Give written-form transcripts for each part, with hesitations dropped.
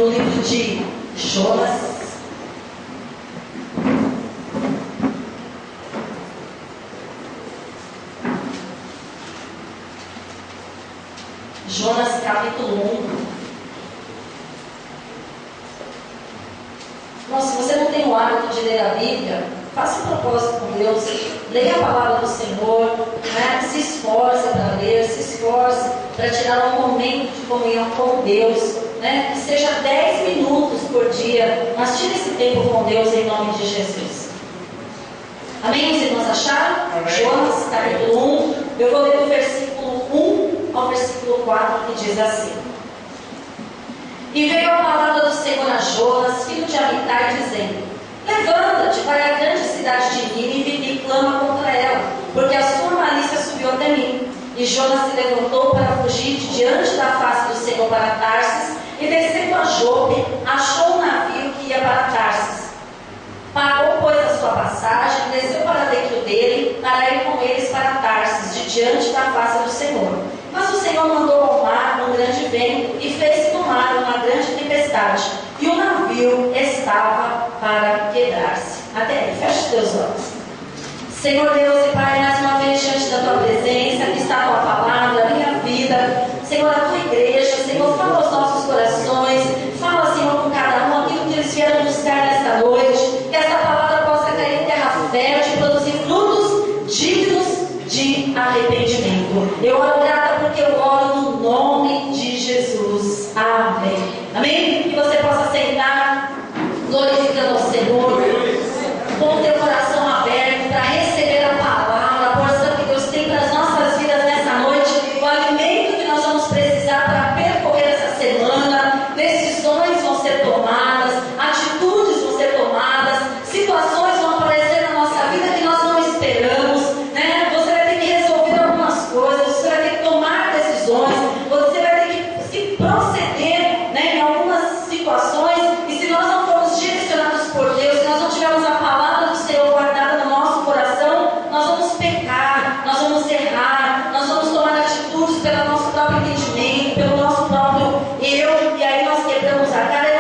no livro de Jonas. Jonas capítulo 1. Irmão, se você não tem o hábito de ler a Bíblia, faça um propósito com Deus, leia a palavra do Senhor, né? Se esforce para ler, se esforce para tirar um momento de comunhão com Deus, né? Que seja 10 minutos por dia, mas tire esse tempo com Deus em nome de Jesus. Amém? Vocês irmãos acharam? Amém. Jonas capítulo 1, eu vou ler do versículo 1 ao versículo 4, que diz assim: E veio a palavra do Senhor a Jonas, filho de Amitai, dizendo: Levanta-te, vai à grande cidade de Nínive e clama contra ela, porque a sua malícia subiu até mim. E Jonas se levantou para fugir de diante da face do Senhor para Tarsis, e descendo a Jope, achou um navio que ia para Tarsis. Pagou, pois, a sua passagem, desceu para dentro dele, para ir com eles para Tarsis, de diante da face do Senhor. Mas o Senhor mandou ao mar um grande vento, e fez no mar uma grande tempestade, e o navio estava para quebrar-se. Até aí, feche teus olhos. Senhor Deus e Pai, mais uma vez diante da Tua presença, aqui está a Tua palavra, a minha vida, Senhor, a Tua igreja, Senhor, fala aos nossos corações, fala, Senhor, com cada um aquilo que eles vieram buscar nesta noite, que esta palavra possa cair em terra fértil e produzir frutos dignos de arrependimento. Eu oro grata porque eu oro no nome de Jesus. Amém. Amém? Que você possa sentar, glorificando ao Senhor, com o teu coração aberto para receber a palavra, a porção que Deus tem para as nossas vidas nessa noite, o alimento que nós vamos precisar para percorrer essa semana. Decisões vão ser tomadas, atitudes vão ser tomadas, situações vão aparecer na nossa vida que nós não esperamos, né? Você vai ter que resolver algumas coisas, você vai ter que tomar decisões, você vai ter que se proceder, né, em algumas situações, e se nós não formos direcionados por Deus, se nós não tivermos a palavra do Senhor guardada no nosso coração, nós vamos pecar, nós vamos errar, nós vamos tomar atitudes pelo nosso próprio entendimento, pelo nosso próprio eu, e aí nós quebramos a cara.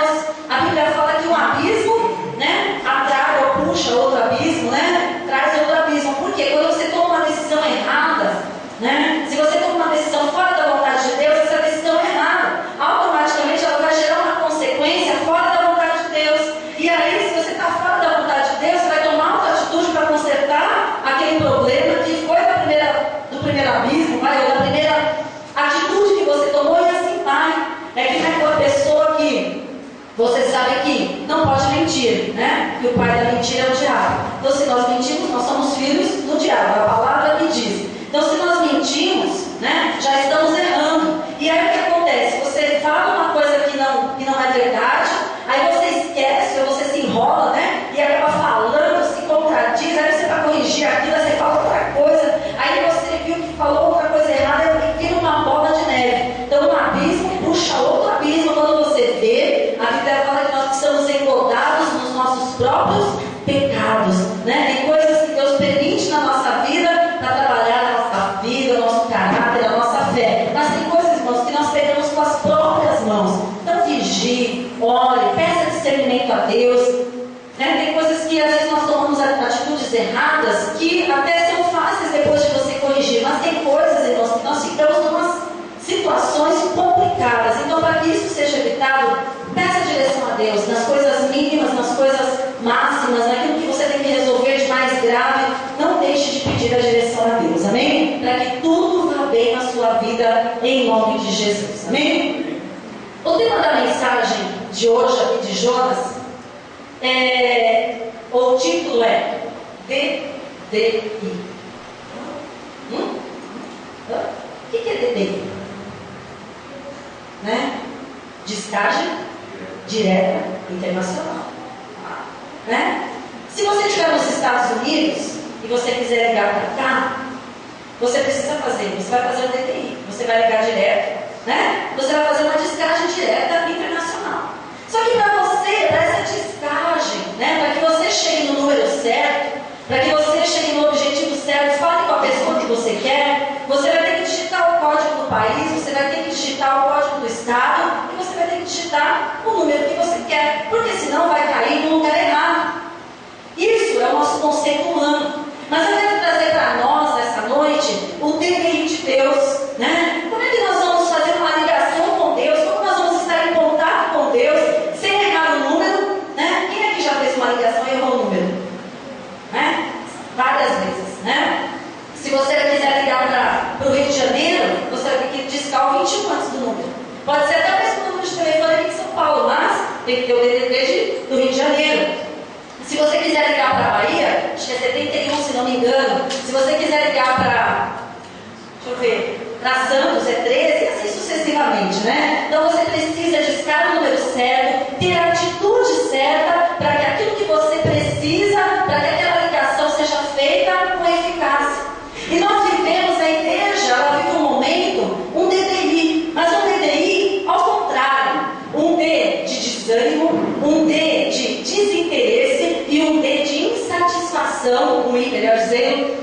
A Bíblia fala que um abismo, né, atrai ou puxa outro abismo, né, traz outro abismo. Por quê? Quando você toma uma decisão errada, né, se você toma uma decisão fora da vontade de Deus, essa decisão é errada, automaticamente ela vai gerar uma consequência fora da vontade de Deus. E aí, se você está fora da vontade de Deus, você vai tomar outra atitude para consertar aquele problema que foi do primeiro abismo, ou da primeira atitude que você tomou, e assim vai. É que nem aquela pessoa que você sabe que não pode mentir, né? Que o pai da mentira é o diabo. Então, se nós mentimos, nós somos filhos do diabo. A palavra que diz. Então, se nós mentimos, né, já estamos errando. E aí o que acontece? Você fala uma coisa que não é verdade, aí você esquece, ou você se enrola, né? E acaba falando, se contradiz, aí você para corrigir aquilo, você fala outra coisa, aí você viu que falou outra coisa errada, e vira uma bola de neve. Então, um abismo puxa outro abismo. Quando você vê, a Bíblia fala que nós precisamos ser engodados nos nossos próprios pecados, né? Tem coisas que Deus permite na nossa vida para trabalhar a nossa vida, o nosso caráter, a nossa fé. Mas tem coisas, irmãos, que nós pegamos com as próprias mãos. Então vigie, ore, peça discernimento a Deus, né? Tem coisas que às vezes nós tomamos atitudes erradas que até são fáceis depois de você corrigir, mas tem coisas, irmãos, que nós ficamos em umas situações complicadas. Então, para que isso seja evitado, peça direção a Deus nas coisas mínimas, nas coisas máximas, naquilo que você tem que resolver de mais grave. Não deixe de pedir a direção a Deus, amém? Para que tudo vá bem na sua vida, em nome de Jesus, amém? O tema da mensagem de hoje aqui de Jonas, o título é DDI. O que é DDI? Né? Descagem direta internacional, né? Se você estiver nos Estados Unidos e você quiser ligar para cá, você precisa fazer, você vai fazer o DDI, você vai ligar direto, né? Você vai fazer uma descagem direta internacional. Só que para você, para essa descagem, né, para que você chegue no número certo, para que você chegue no objetivo certo, fale com a pessoa que você quer, você vai ter que digitar o código do país, você vai ter que digitar o código do estado, e você vai ter que digitar digitar o número que você quer, porque senão vai cair no lugar errado. Isso é o nosso conceito humano. Mas eu quero trazer para nós, nessa noite, o DNI de Deus, né? Como é que nós vamos fazer uma ligação com Deus? Como nós vamos estar em contato com Deus sem errar o número, né? Quem aqui já fez uma ligação e errou o número? Né? Várias vezes, né? Se você quiser ligar para o Rio de Janeiro, você vai ter que discar o 21 antes do número. Pode ser até o mesmo número de telefone aqui de São Paulo, mas tem que ter o DDD do Rio de Janeiro. Se você quiser ligar para a Bahia, acho que é 71, se não me engano. Se você quiser ligar para Santos, é 13, e assim sucessivamente, né? Então você precisa discar o número certo, ter a atitude certa para que aquilo que você precisa, para que aquela ligação seja feita com eficácia. E nós vivemos, a igreja, ela vive um momento, um DDI, mas um DDI ao contrário. Um D de desânimo, um D de desinteresse e um D de insatisfação, um I, melhor dizendo,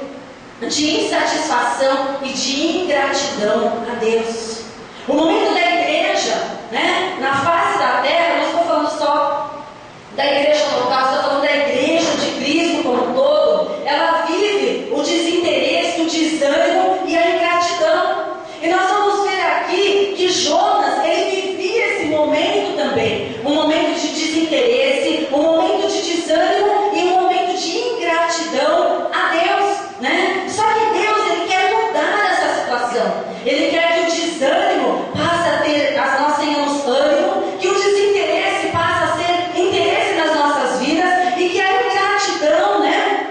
de insatisfação e de ingratidão a Deus. O momento da igreja, né, na face da terra, não estou falando só da igreja local, estou falando da igreja de Cristo como um todo, ela vive o desinteresse, o desânimo e a ingratidão. E nós vamos ver aqui que Jonas, ele vivia esse momento também, um momento de desinteresse, um momento de desânimo e um momento de ingratidão a Deus, né? Só que Deus, ele quer mudar essa situação. Ele quer que o desânimo passe a ter, nós tenhamos ânimo, que o desinteresse passe a ser interesse nas nossas vidas e que a ingratidão, né,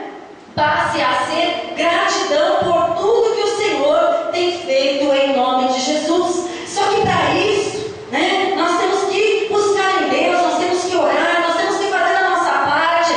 passe a ser gratidão por tudo que o Senhor tem feito em nome de Jesus. Só que para isso, né, nós temos que buscar em Deus, nós temos que orar, nós temos que fazer a nossa parte,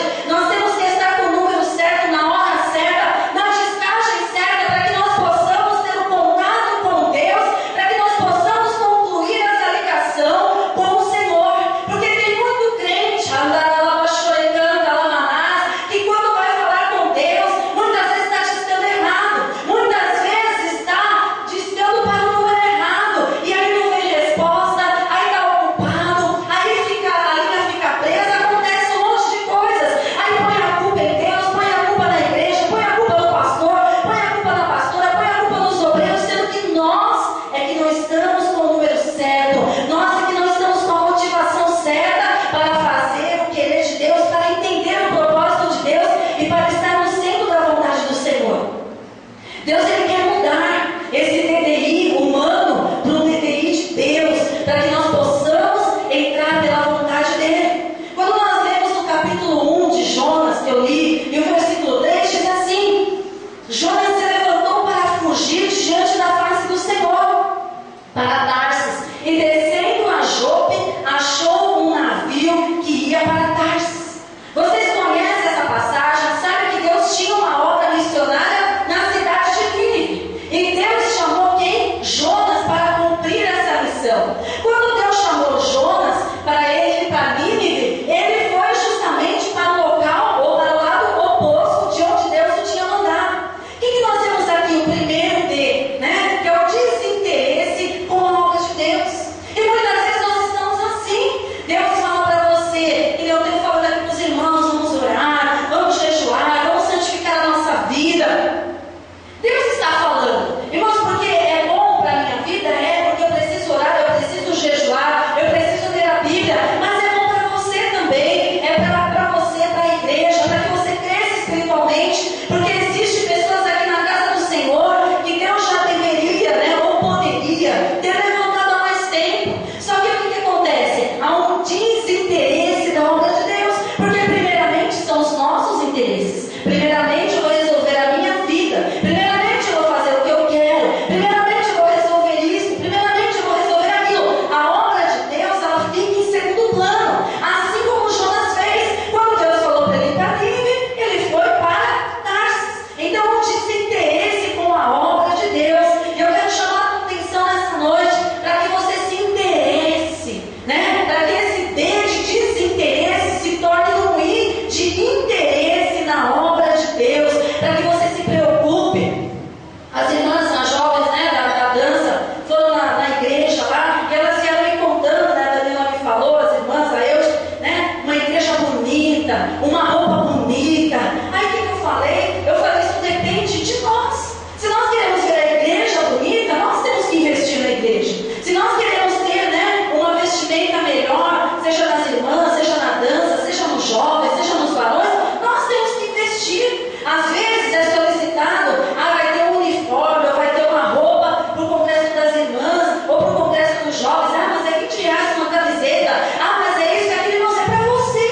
uma roupa bonita. Aí o que eu falei? Eu falei, isso depende de nós. Se nós queremos ver a igreja bonita, nós temos que investir na igreja. Se nós queremos ter, né, uma vestimenta melhor, seja nas irmãs, seja na dança, seja nos jovens, seja nos varões, nós temos que investir. Às vezes é solicitado, vai ter um uniforme, ou vai ter uma roupa para o congresso das irmãs, ou para o congresso dos jovens. Mas é R$20 uma camiseta. Mas é isso e aquilo. Não, é para você.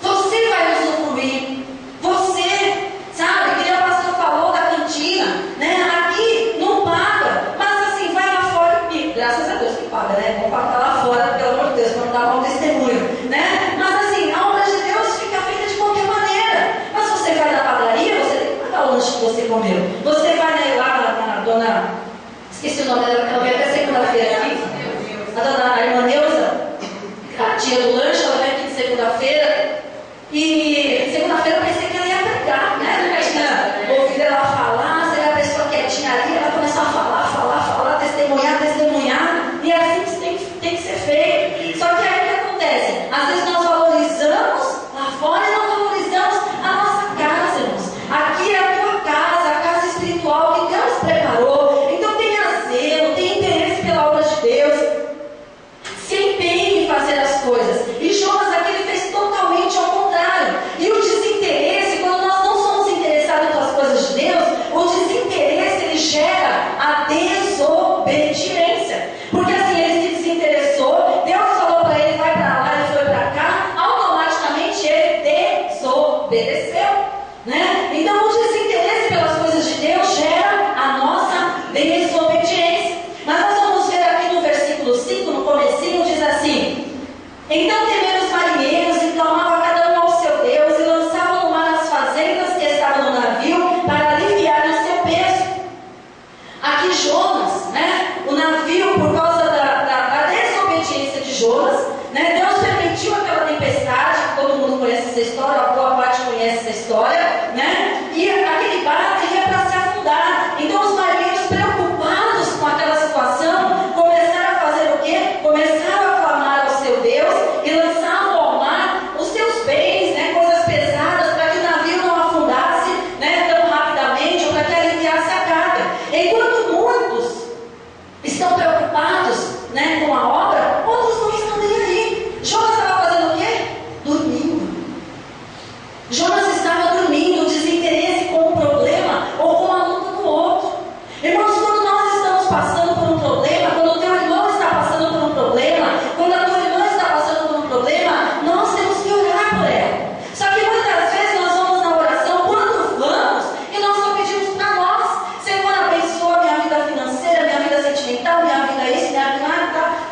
Você vai usufruir. Você, sabe, que o pastor falou da cantina, né? Aqui não paga, mas assim, vai lá fora e graças a Deus que paga, né? Vamos pagar lá fora, pelo amor de Deus, para não dar mau testemunho, né? Mas assim, a obra de Deus fica feita de qualquer maneira. Mas você vai na padaria, você tem que pagar o lanche que você comeu. Você vai lá na dona, esqueci o nome dela, ela veio até segunda-feira aqui, a irmã Neuza, a tia do lanche, ela veio aqui de segunda-feira. E segunda-feira eu pensei que ela ia pregar, né? Eu tinha ouvido ela falar, você vê a pessoa quietinha ali, ela começou a falar, testemunhar, e é assim que tem que ser feito. Só que aí o que acontece? Às vezes nós valorizamos lá fora e não valorizamos a nossa casa, irmãos. Aqui é a tua casa, a casa espiritual que Deus preparou. Então tenha zelo, tenha interesse pela obra de Deus. Se empenhe em fazer as coisas. E Jonas aqui ele fez totalmente ao contrário. E o desinteresse, quando nós não somos interessados pelas coisas de Deus, o desinteresse ele gera a desobediência. Porque assim, ele se desinteressou, Deus falou para ele, vai para lá, ele foi para cá, automaticamente ele desobedeceu, né? Então o desinteresse pelas coisas de Deus gera a nossa desobediência. Mas nós vamos ver aqui no versículo 5, no comecinho, diz assim: então temeram os marinheiros e clamavam cada um ao seu Deus e lançavam no mar as fazendas que estavam no navio para aliviarem o seu peso. Aqui Jonas, né, o navio, por causa da desobediência de Jonas, né, Deus permitiu aquela tempestade, todo mundo conhece essa história, a boa parte conhece essa história, né, e aquele barco ia para se afundar. Então os marinheiros, preocupados com aquela situação, começaram a fazer o quê? Começaram a clamar ao seu Deus e lançavam ao mar os seus bens, né, coisas pesadas, para que o navio não afundasse, né, tão rapidamente, ou para que aliviasse a carga. Enquanto muitos estão preocupados, né, com a obra, outros não estão nem aí. Jonas estava fazendo o quê? Dormindo. Jonas estava dormindo, desinteresse com um problema ou com a luta do outro. Irmãos, quando nós estamos passando por um problema, quando o teu irmão está passando por um problema, quando a tua irmã está passando por um problema, nós temos que orar por ela. Só que muitas vezes nós vamos na oração, quando vamos, e nós só pedimos para nós: Senhor, abençoa minha vida financeira, minha vida sentimental, minha vida isso, minha vida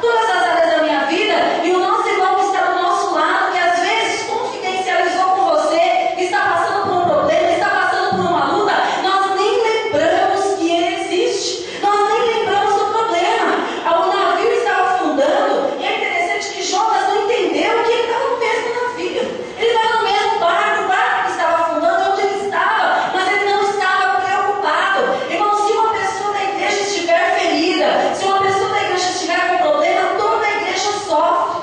todas as áreas da minha vida. E o nosso irmão que está do nosso lado, que às vezes confidencializou com você, que está passando por um problema, está passando por uma luta, nós nem lembramos que ele existe, nós nem lembramos do problema. O navio estava afundando, e é interessante que Jonas não entendeu que ele estava no mesmo navio, ele estava no mesmo barco, o barco que estava afundando onde ele estava, mas ele não estava preocupado. Irmão, se uma pessoa da igreja estiver ferida, se uma pessoa da igreja estiver com problema, toda a igreja sofre.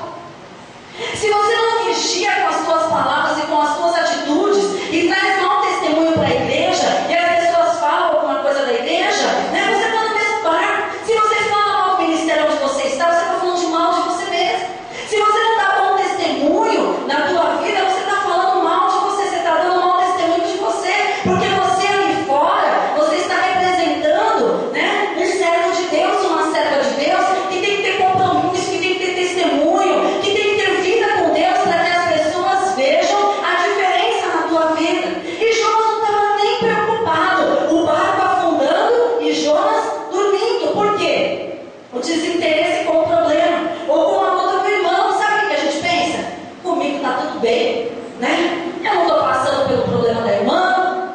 Se você não vigia com as suas palavras e com as suas atitudes e traz mau testemunho para a igreja, e as pessoas falam alguma coisa da igreja, né, você está no mesmo barco. Se você fala mal do ministério onde você está falando de mal de você mesmo. Se você não dá bom testemunho na tua vida, você está falando mal de você, você está dando mau testemunho de você, porque você ali fora, você está representando, né, um servo de Deus, uma serva de Deus, que tem que ter compromisso, que tem que ter testemunho, que tem que ter vida com Deus, para que as pessoas vejam a diferença na tua vida. E Jonas não estava nem preocupado, o barco afundando e Jonas dormindo. Por quê? O desinteresse com o problema, ou com a luta do irmão. Sabe o que a gente pensa? Comigo está tudo bem, né? Eu não estou passando pelo problema da irmã,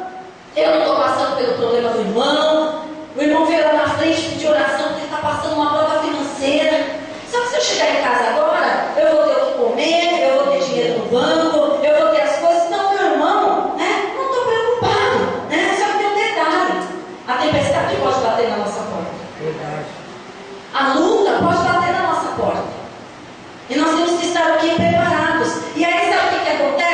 eu não estou passando pelo problema do irmão. O irmão veio lá na frente pedir oração porque ele está passando uma prova financeira. Só que se eu chegar em casa agora, eu vou ter o que comer, eu vou ter dinheiro no banco, eu vou ter as coisas. Não, meu irmão, né? Não estou preocupado, né? Só que tem um detalhe: a tempestade pode bater na nossa porta. Verdade. A luta pode bater na nossa porta. E nós temos que estar aqui preparados. E aí sabe o que acontece?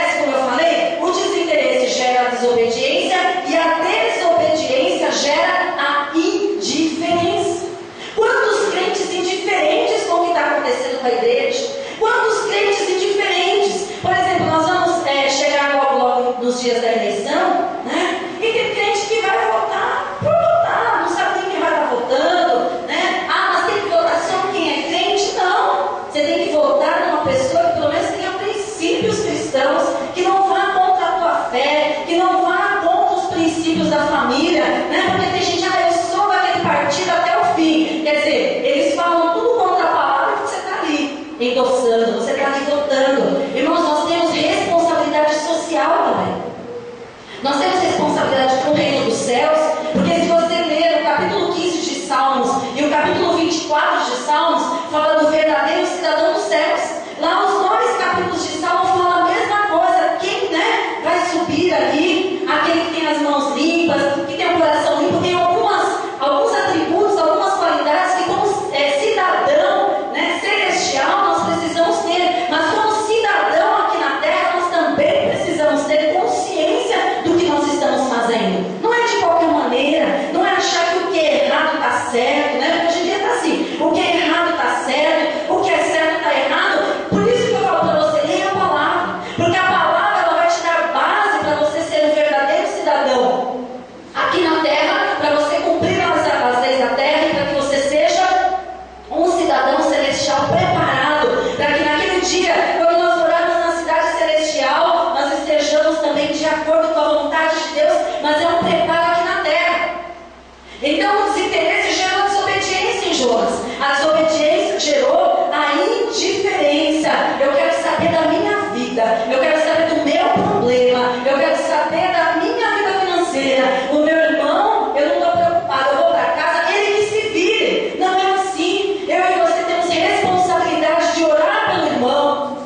dias da eleição, né? E tem crente que vai votar por votar, não sabe nem quem vai estar votando, né? Ah, mas tem que votar só quem é crente? Não. Você tem que votar numa pessoa que pelo menos tenha princípios cristãos, que não vá contra a tua fé, que não vá contra os princípios da família, né? Porque tem gente, eu sou daquele partido até o fim. Quer dizer, eles falam tudo contra a palavra que você está ali endossando, você está ali votando. Irmãos, nós temos responsabilidade social também. Nós temos responsabilidade com o reino dos céus, porque se você ler o capítulo 15 de Salmos e o capítulo 24 de Salmos, fala do verdadeiro cidadão dos céus. Lá os 2 capítulos de Salmos falam a mesma coisa. Quem, né, vai subir ali? Aquele que tem as mãos limpas, que tem o coração limpo, tem alguns atributos, algumas qualidades que como cidadão, né, celestial nós precisamos ter. Mas como cidadão aqui na terra, nós também precisamos ter consciência do que nós estamos fazendo. Não é de qualquer maneira, não é achar que o que é errado está certo, né? Porque hoje em dia está assim, o que é errado está certo, o que é certo está errado. Por isso que eu falo para você, leia a palavra, porque a palavra ela vai te dar base para você ser um verdadeiro cidadão aqui na terra, para você cumprir as leis da terra e para que você seja um cidadão celestial preparado, para que naquele dia, quando nós orarmos na cidade celestial, nós estejamos também de acordo com a vontade de Deus, mas é um preparo aqui na terra. Então o desinteresse gerou desobediência em Jonas. A desobediência gerou a indiferença. Eu quero saber da minha vida, eu quero saber do meu problema, eu quero saber da minha vida financeira. O meu irmão, eu não estou preocupado, eu vou para casa, ele que se vire. Não é assim. Eu e você temos responsabilidade de orar pelo irmão.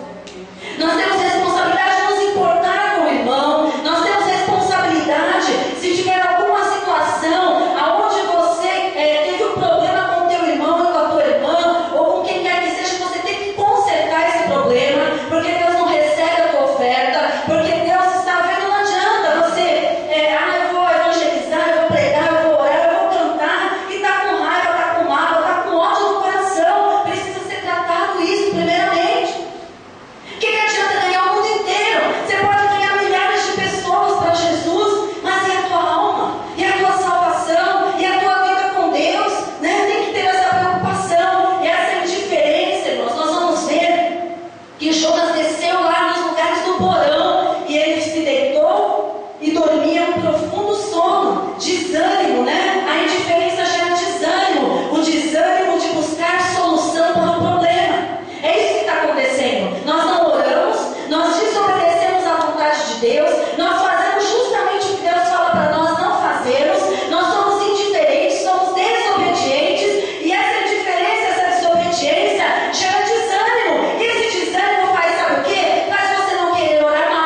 Nós temos responsabilidade de nos importar com o irmão. Nós temos responsabilidade, se tiver alguma situação aonde você teve um problema com o teu irmão ou com a tua irmã, ou com quem quer que seja, você tem que consertar esse problema, porque Deus não recebe a tua oferta, porque Deus está vendo, não adianta você, eu vou evangelizar, eu vou pregar, eu vou orar, eu vou cantar, e está com raiva, está com mágoa, está com ódio no coração. Precisa ser tratado isso primeiramente. O que adianta ganhar o mundo inteiro? Você pode ganhar milhares de pessoas para Jesus, mas e a tua alma? E a tua salvação? E a tua vida com Deus? Né? Tem que ter essa preocupação e essa indiferença, irmãos. Nós vamos ver que Jonas desceu lá nos lugares do porão e ele se deitou e dormia um profundo sono, desânimo, né? A indiferença gera desânimo, o desânimo de buscar solução para o problema. É isso que está acontecendo. Nós não oramos, nós desobedecemos à vontade de Deus, nós fazemos justamente o que Deus fala para nós não fazermos, nós somos indiferentes, somos desobedientes, e essa indiferença, essa desobediência gera desânimo. E esse desânimo faz, sabe o quê? Faz você não querer orar mais.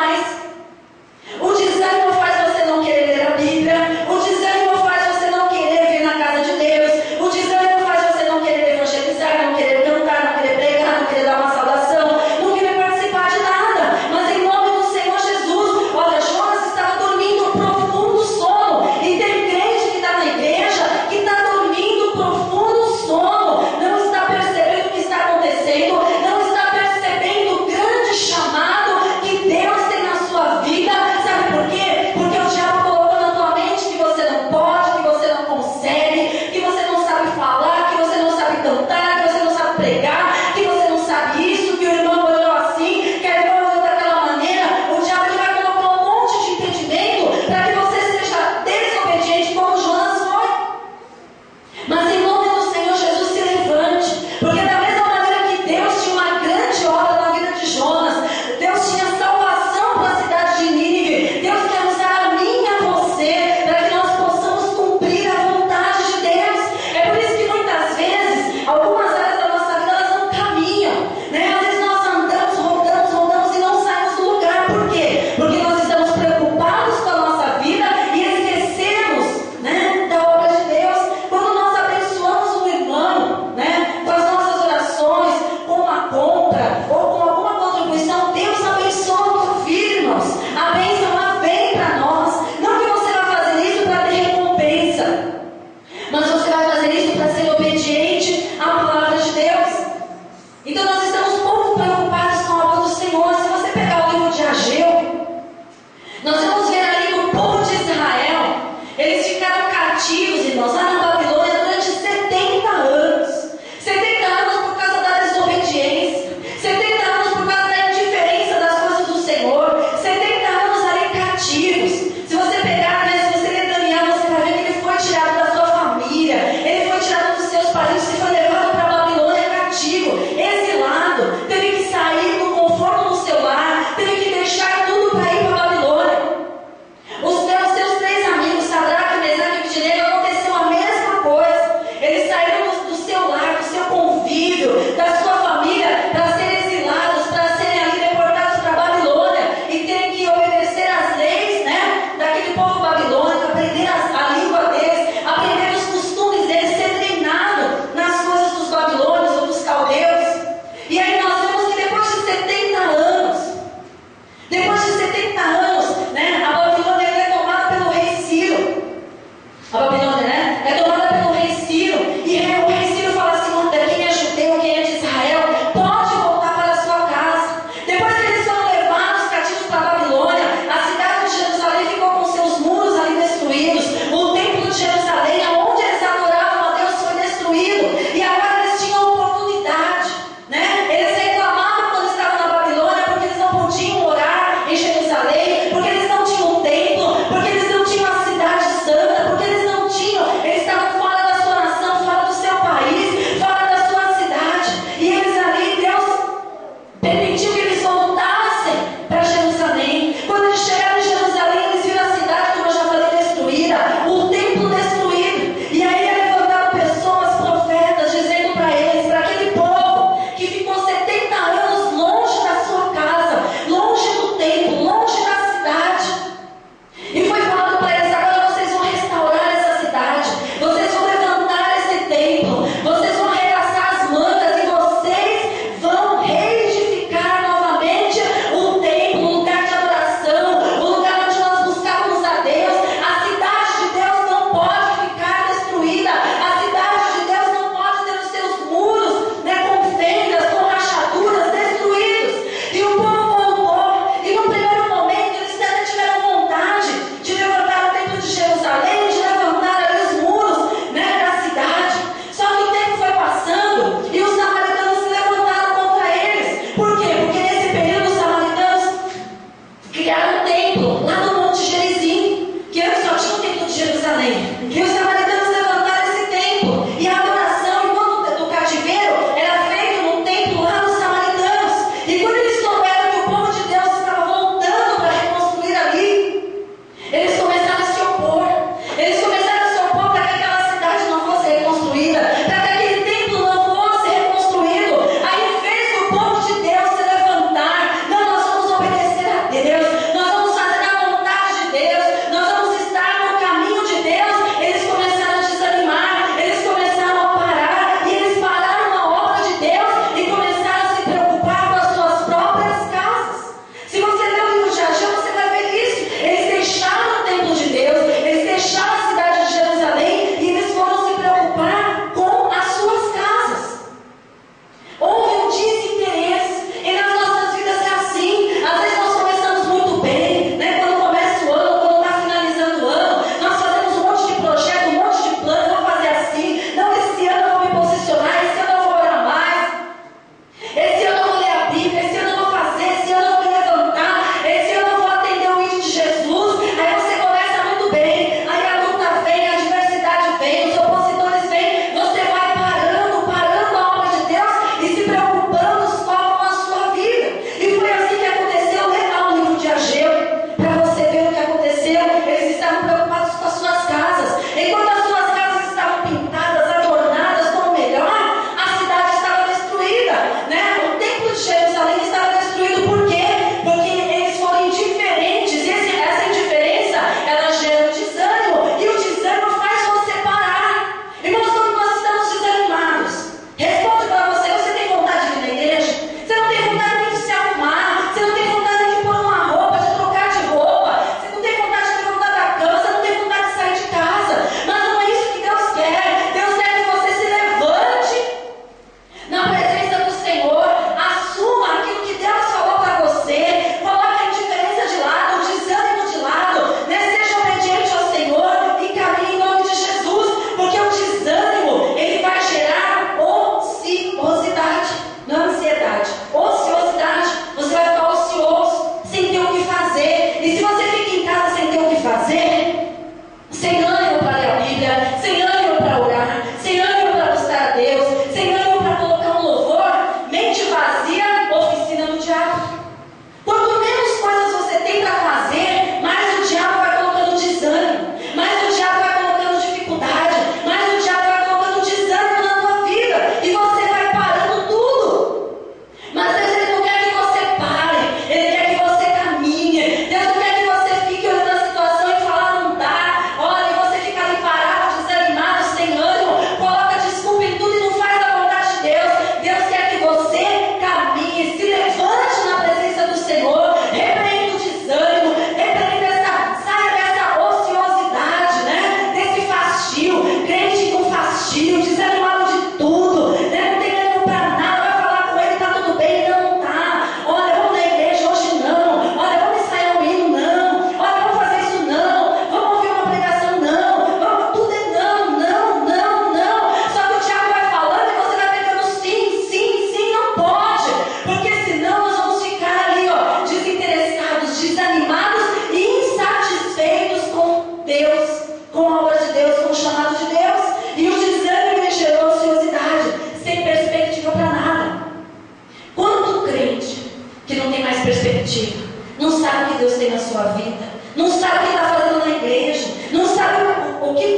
que não tem mais perspectiva, não sabe o que Deus tem na sua vida, não sabe o que está fazendo na igreja, não sabe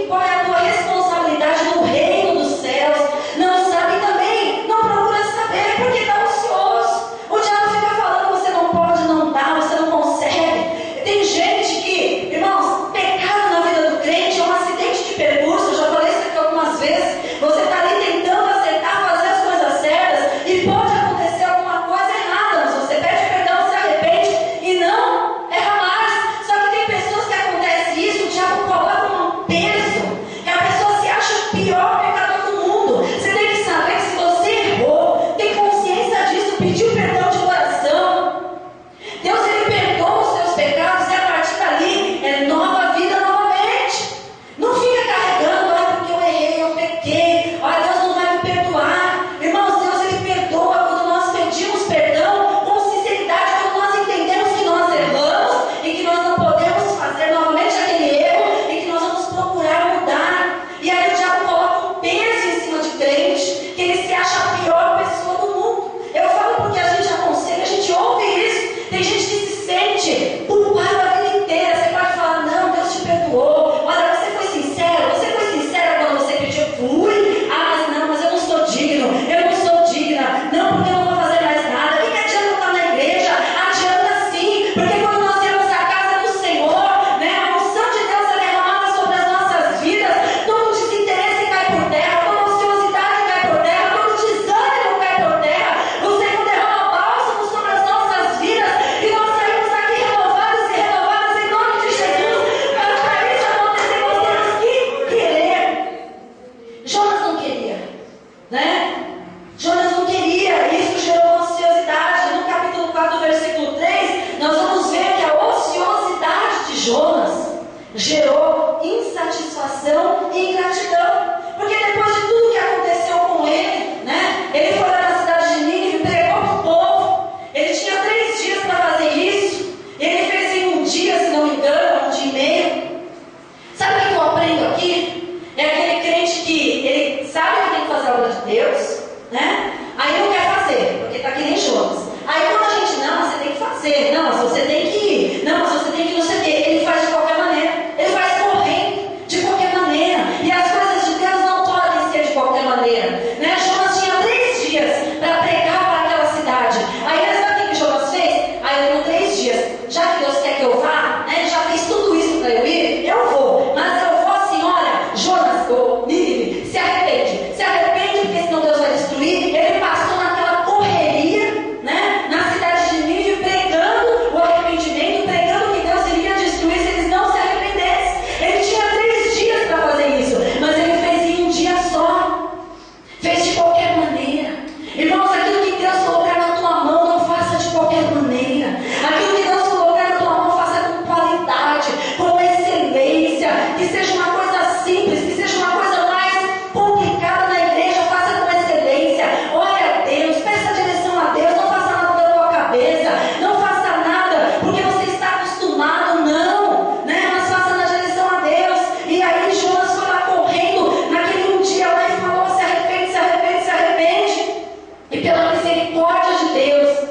qual é a tua responsabilidade no reino dos céus, não sabe e também não procura saber porque está ocioso. O diabo fica falando que você não pode, não dá, você não consegue. Tem gente que, irmãos, pecado na vida do crente é um acidente de percurso. Eu já falei isso aqui algumas vezes. Você está ali tentando aceitar, fazer as coisas certas e pode acontecer alguma coisa errada, mas você pede perdão, se arrepende e não erra mais. Só que tem pessoas que acontece isso, o diabo coloca um peso, que a pessoa se acha o pior pecador do mundo. Você tem que saber que se você errou, tem consciência disso, pediu perdão de coração, Deus ele perdoa os seus pecados e a partir dali é nova vida novamente. Não fica carregando, porque eu errei, eu pequei, Deus não vai me perdoar. Irmãos, Deus ele perdoa quando nós pedimos perdão com sinceridade, quando nós entendemos que nós erramos e que nós não podemos fazer novamente aquele erro e que nós vamos procurar mudar. E aí o diabo coloca um peso em cima de crente, que ele se acha a pior pessoa do mundo. Eu falo porque a gente aconselha, a gente ouve isso. Tem gente que se sente culpado a vida inteira. Você pode falar, não, Deus te perdoou. Olha, você foi sincera quando você pediu, fui. Mas eu não sou digno, eu não sou digna. Não, porque eu não vou fazer mais nada. O que adianta eu estar na igreja? Adianta sim, porque quando nós temos a casa do Senhor, a unção de Deus é derramada sobre as nossas vidas, todo desinteresse cai por terra, toda ociosidade cai por terra, todo desânimo cai por terra. O Senhor derrama bálsamo sobre as nossas vidas e nós saímos daqui renovados e renovadas em nome de Jesus. Mas para isso acontecer, nós temos que querer. Jonas não queria, Jonas não queria, isso gerou uma ociosidade. No capítulo 4, versículo 3, nós vamos ver que a ociosidade de Jonas gerou insatisfação e ingratidão. Porque depois de tudo que aconteceu com ele, ele foi lá na cidade de Nínive, pregou para o povo. Ele tinha 3 dias para fazer isso. Ele fez em 1 dia, se não me engano, 1 dia e meio. Sabe o que eu aprendo aqui? É aquele crente que ele sabe que tem que fazer a obra de Deus, aí não quer fazer, porque está que nem Jonas. Aí quando a gente, não, você tem que fazer, não, mas você tem que ir, não, mas você tem que não sei o quê, ele faz de qualquer maneira, ele faz correndo de qualquer maneira, e as coisas de Deus não podem ser de qualquer maneira, Jonas tinha 3 dias para pregar para aquela cidade. Aí sabe o que Jonas fez? Aí eu tenho 3 dias, já que Deus quer que eu vá, ele já fez tudo isso para eu ir, eu vou, mas eu vou assim, olha, Jonas, Nínive, se arrepende, porque senão Deus vai destruir. Ele passou naquela correria, na cidade de Nínive, pregando o arrependimento, pregando que Deus iria destruir se eles não se arrependessem. Ele tinha 3 dias para fazer isso, mas ele fez em 1 dia só, fez de qualquer maneira. Irmãos, aquilo que Deus colocar na tua mão, não faça de qualquer maneira. Aquilo que Deus colocar na tua mão, faça com qualidade, com excelência, que seja uma coisa simples, que seja uma coisa mais complicada na igreja, faça com excelência. Ore a Deus, peça direção a Deus, não faça nada da tua cabeça, não faça nada porque você está acostumado, não, mas faça na direção a Deus. E aí Jonas foi lá correndo naquele 1 dia lá e falou, se arrepende, se arrepende, se arrepende. E pela misericórdia de Deus,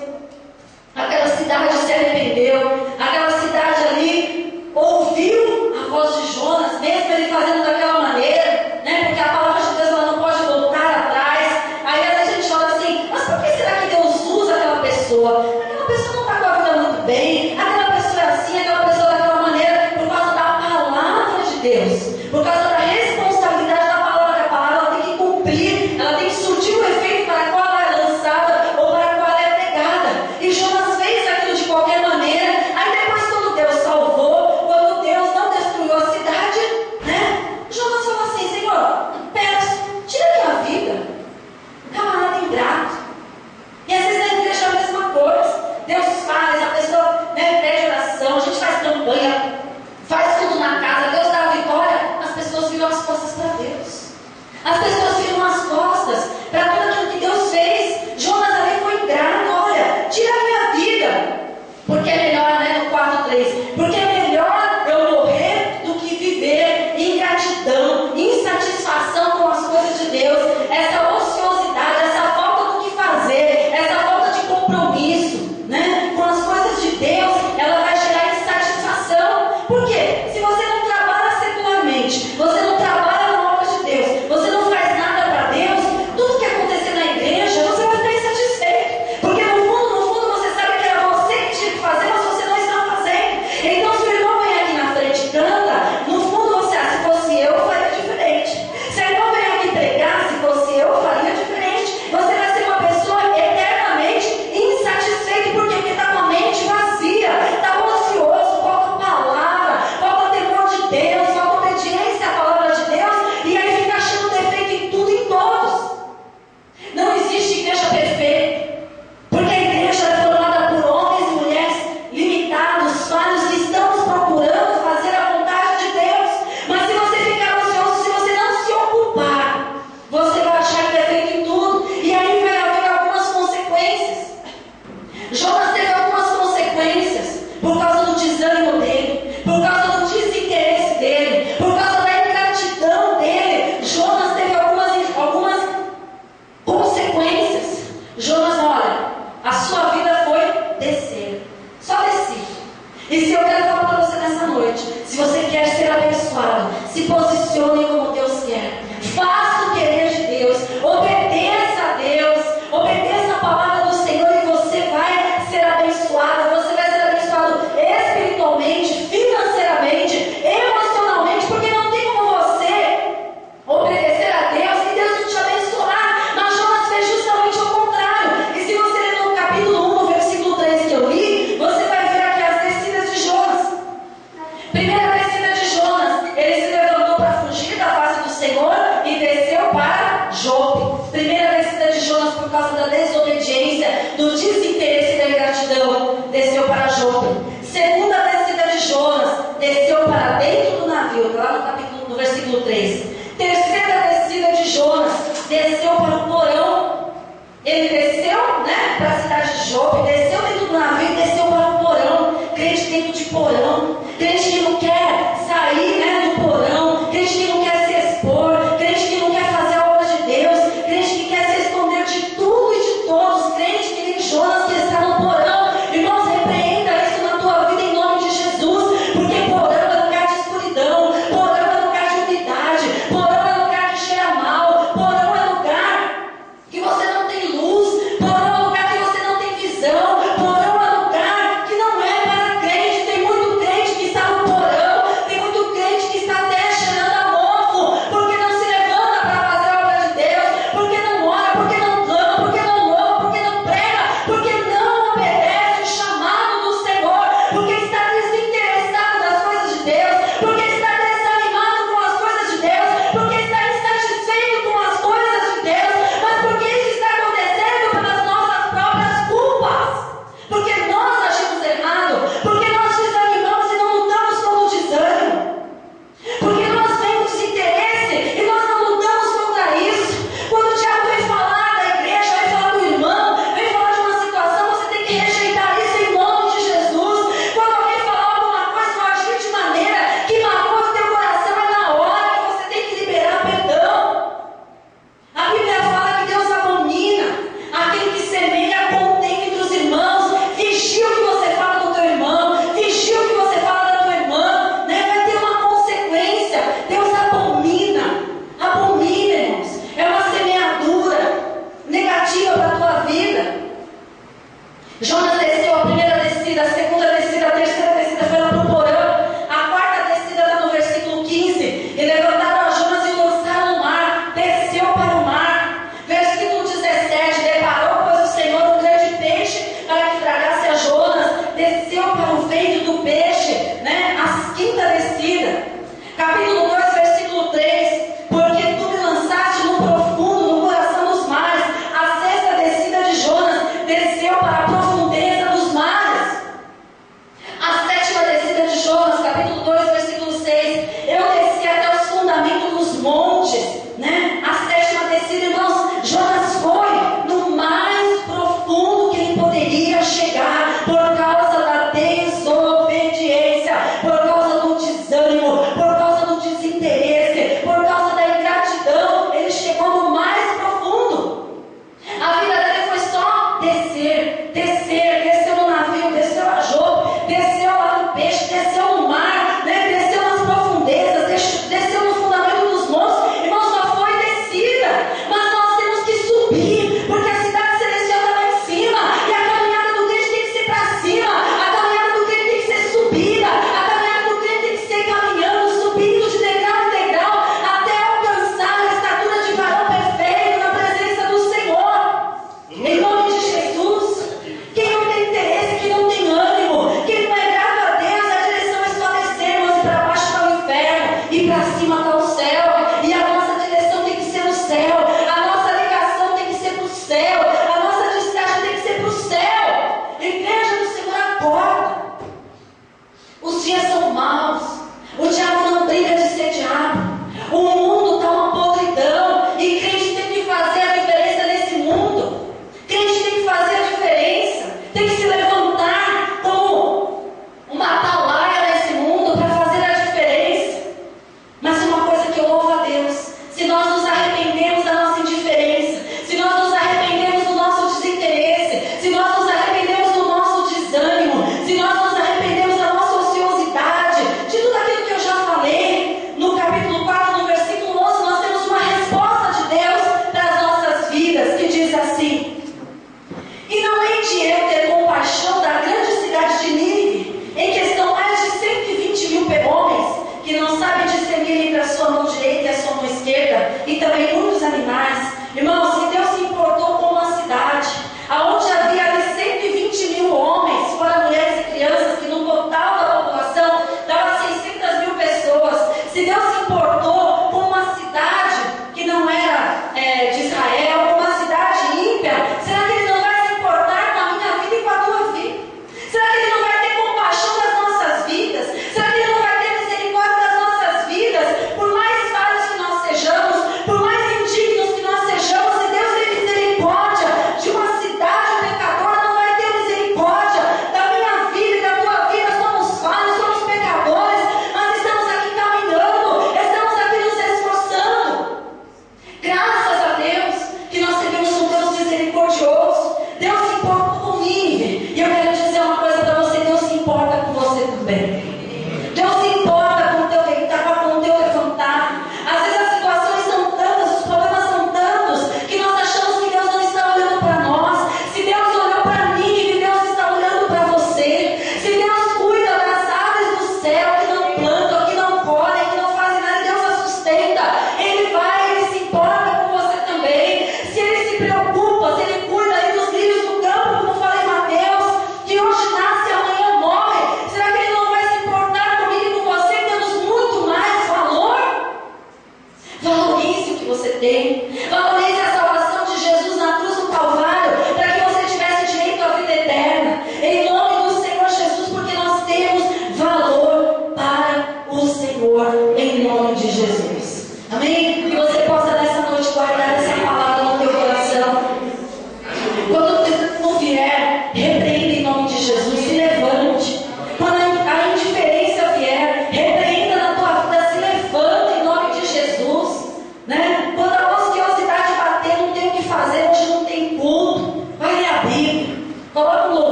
aquela cidade se arrependeu, aquela cidade ali ouviu a voz de Jonas, mesmo ele fazendo daquela maneira, porque a palavra de Deus ela não pode voltar atrás. Aí às vezes a gente fala assim, mas por que será que Deus usa aquela pessoa? Aquela pessoa não está com a vida muito bem, aquela pessoa é assim, aquela pessoa daquela maneira, por causa da palavra de Deus, por causa da responsabilidade da palavra, que a palavra ela tem que cumprir, ela tem que surtir o efeito para a qual ela é lançada ou para a qual ela é pregada. E Jonas fez aquilo de qualquer maneira. Aí depois, quando Deus salvou, quando Deus não destruiu a cidade, Jonas falou assim, Senhor, peço, tira minha vida. Um camarada ingrato. E às vezes na igreja é a mesma coisa. Deus faz, a pessoa pede oração, a gente faz campanha, faz tudo na casa, Deus dá a vitória, as pessoas viram as costas para Deus. As pessoas viram as costas para tudo aquilo que Deus fez. Jonas ali foi ingrato, olha, tira a minha vida. Porque é melhor, no 4:3, porque é melhor eu morrer do que viver em ingratidão, insatisfação com as coisas de Deus, essa ociosidade, essa falta do que fazer, essa falta de compromisso, Se posicione como Deus quer. Faça o querer de Deus. Obedeça a Deus. Obedeça a palavra do Senhor e você vai ser abençoado. Você vai ser abençoado espiritualmente, financeiramente, emocionalmente, porque não tem como você obedecer a Deus e Deus não te abençoar. Mas Jonas fez justamente o contrário. E se você ler no capítulo 1, no versículo 3 que eu li, você vai ver aqui as descidas de Jonas. Primeira descida de Jonas, ele se levantou para fugir da face do Senhor e desceu para Jope. Primeira descida de Jonas por causa da desobediência, do desinteresse e da ingratidão, desceu para Jope. Segunda descida de Jonas, desceu para dentro do navio, lá no capítulo, no versículo 3. Terceira descida de Jonas, desceu para o porão. Ele desceu, para a cidade de Jope, desceu dentro do navio e desceu para o porão. Crente dentro de porão, crente que não quer sair, do porão, crente que não quer se expor, crente que não quer fazer a obra de Deus, crente que quer se esconder de tudo e de todos, crente que nem Jonas que está no porão. Irmãos, repreenda isso na tua vida em nome de Jesus, porque porão é lugar de escuridão, porão é lugar de umidade, porão é lugar que cheira mal, porão é lugar que você não tem luz, porão é lugar que você não tem visão, porão é lugar que não é para crente. Tem muito crente que está no porão, tem muito crente que está até cheirando a mofo, porque não se levanta para fazer a obra de Deus, porque não ora, porque não clama, porque não louva, porque não prega, porque não obedece o chamado do Senhor, porque está desinteressado das coisas de Deus, porque está desanimado com as coisas de Deus, porque está insatisfeito com as coisas de Deus, mas porque isso está acontecendo pelas nossas próprias culpas, porque nós agimos errado, porque nós desanimamos e não lutamos contra o desânimo, porque nós temos desinteresse e nós não lutamos contra isso. Quando o diabo vem falar da igreja, vem falar do irmão, vem falar de uma situação, você tem que rejeitar isso em nome de Jesus. Quando alguém falar alguma coisa ou agir de maneira que magoa o teu coração, é na hora que você tem que liberar perdão. A Bíblia fala que Deus abomina aquele que semeia contenda entre os irmãos. Vigia o que você fala do teu irmão, vigia o que você fala da tua irmã, vai ter uma consequência. Deus abomina, irmãos. É uma semeadura negativa para a tua vida. Jonas desceu, a primeira descida, a segunda descida, a terceira descida foi lá para o porão. A quarta descida está no versículo 15. E levantaram a Jonas e o lançaram no mar. Desceu para o mar. Versículo 17. Deparou, pois, o Senhor um grande peixe para que tragasse a Jonas. Desceu para o ventre do peixe. A quinta descida. Capítulo 2, versículo 3. Porque tu me lançaste no profundo, no coração dos mares. A sexta descida de Jonas desceu para a profundeza dos mares. A sétima descida de Jonas, capítulo 2, versículo 6. Eu desci até os fundamentos dos montes. A sétima descida, irmãos, Jonas foi no mais profundo que ele poderia chegar por causa da desobediência, por causa do desânimo, por causa do desinteresse, por causa da ingratidão. Ele chegou no mais profundo. A vida dele foi só descer, descer, desceu no navio, desceu a Jope, desceu lá no peixe, desceu no mar, desceu nas profundezas, desceu no fundamento dos montes. Irmãos, só foi descida, mas nós temos que subir, porque a cidade celestial está lá em cima, e a caminhada do crente tem que ser para cima, a caminhada do crente tem que ser subida, a caminhada do crente tem que ser caminhando, subindo de degrau em degrau, até alcançar a estatura de varão perfeito na presença do Senhor. Em nome de Jesus. Quem não tem interesse, quem não tem ânimo, quem não é grato a Deus, a direção é só descer, irmãos, e para baixo está o inferno, e para cima está o céu. E a nossa direção tem que ser o céu, a nossa ligação tem que ser para o céu, a nossa descarte tem que ser para o céu. Igreja do Senhor, acorda. Os dias são maus, o diabo não brinca de ser diabo, o mundo está uma podridão, e crente tem que fazer a diferença nesse mundo. Crente tem que fazer a diferença, tem que se levantar como uma atalaia nesse mundo para fazer a diferença. Mas uma coisa que eu louvo a Deus, se nós nos arrependemos da nossa indiferença, se nós nos arrependemos do nosso desinteresse, se nós nos arrependemos do nosso desânimo, se nós nos arrependemos da nossa ociosidade, de tudo aquilo que eu já falei,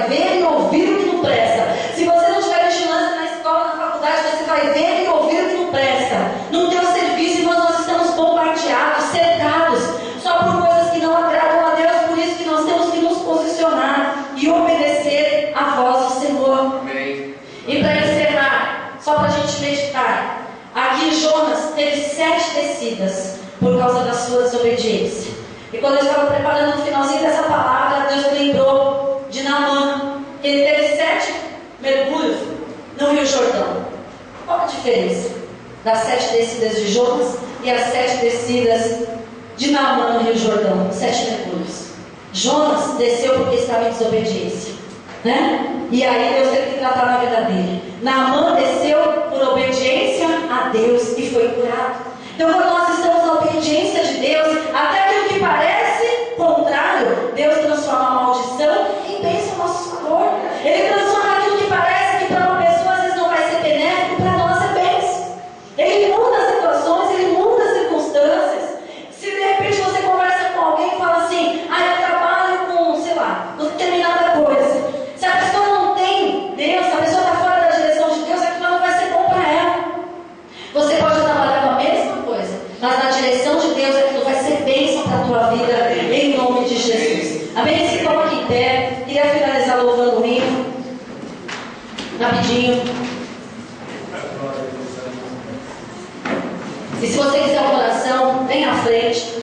vai ver e ouvir o que não presta. Se você não tiver vigilância na escola, na faculdade, você vai ver e ouvir o que não presta. No teu serviço, irmãos, nós estamos bombardeados, cercados, só por coisas que não agradam a Deus. Por isso que nós temos que nos posicionar e obedecer à voz do Senhor. Amém. E para encerrar, só para a gente meditar, aqui Jonas teve 7 descidas por causa da sua desobediência. E quando eu estava preparando no finalzinho dessa palavra, Deus me lembrou de Naamã. Ele teve 7 mergulhos no Rio Jordão. Qual a diferença das 7 descidas de Jonas e as 7 descidas de Naamã no Rio Jordão? 7 mergulhos. Jonas desceu porque estava em desobediência, né? E aí Deus teve que tratar na vida dele. Naamã desceu por obediência a Deus e foi curado. Então, quando nós estamos na obediência de Deus, até aquilo que parece contrário, Deus transforma a maldição em bênção a nosso favor. Ele transforma aquilo que parece que para uma pessoa às vezes não vai ser benéfico, para nós é bênção. Ele muda as situações, ele muda as circunstâncias. Se de repente você conversa com alguém e fala assim: eu trabalho com, sei lá, com determinada coisa. Se a pessoa não tem Deus, se a pessoa está fora da direção de Deus, aquilo não vai ser bom para ela. Você pode trabalhar com a mesma coisa, mas na direção de Deus aquilo vai ser bênção para a tua vida, em nome de Jesus. Amém? Se coloca aqui em pé. Queria finalizar louvando o hino rapidinho. E se você quiser uma oração, vem à frente.